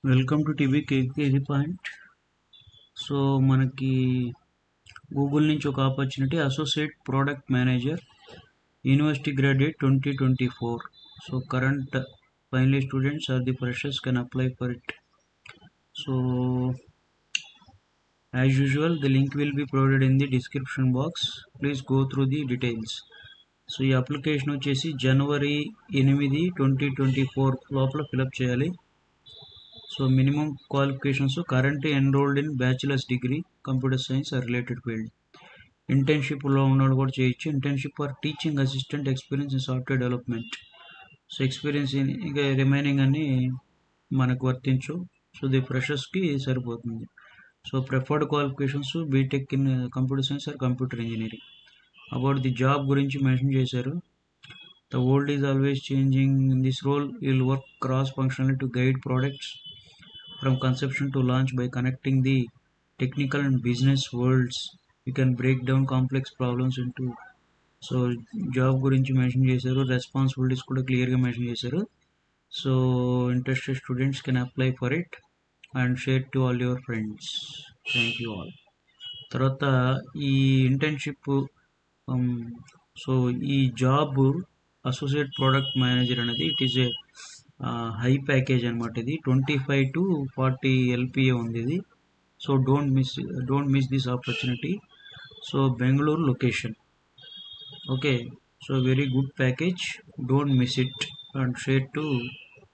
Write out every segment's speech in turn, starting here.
Welcome to TV KG point. So మనకి Google నుంచి ఒక opportunity associate product manager university graduate 2024. So current final students or the freshers can apply for it. So as usual the link will be provided in the description box. Please go through the details. So ఈ application వచ్చేసి జనవరి 8, 2024 లోపల fill up చేయాలి. So minimum qualifications currently enrolled in bachelors degree computer science or related field. ఇంటర్న్షిప్లో ఉన్నవాళ్ళు కూడా చేయొచ్చు. Internship or teaching assistant experience in software development. So experience ఇంకా రిమైనింగ్ అన్ని మనకు వర్తించు. సో ది ఫ్రెషర్స్కి సరిపోతుంది. So preferred qualifications BTech in computer science or computer engineering. About the job గురించి మెన్షన్ చేశారు. The world is always changing. In this role, you'll work cross-functionally to guide products from conception to launch by connecting the technical and business worlds. You can break down complex problems into. So job గురించి mention చేశారు. Responsibilities కూడా క్లియర్గా mention చేశారు. So interested students can apply for it and share to all your friends. Thank you all. తర్వాత ఈ internship, so ఈ job associate product manager అనేది it is a high package అనమాట. ఇది 25 to 40 LPA ఉంది ఇది. So don't miss this opportunity. So Bengaluru location. Okay, so very good package. Don't miss it and share to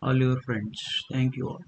all your friends. Thank you all.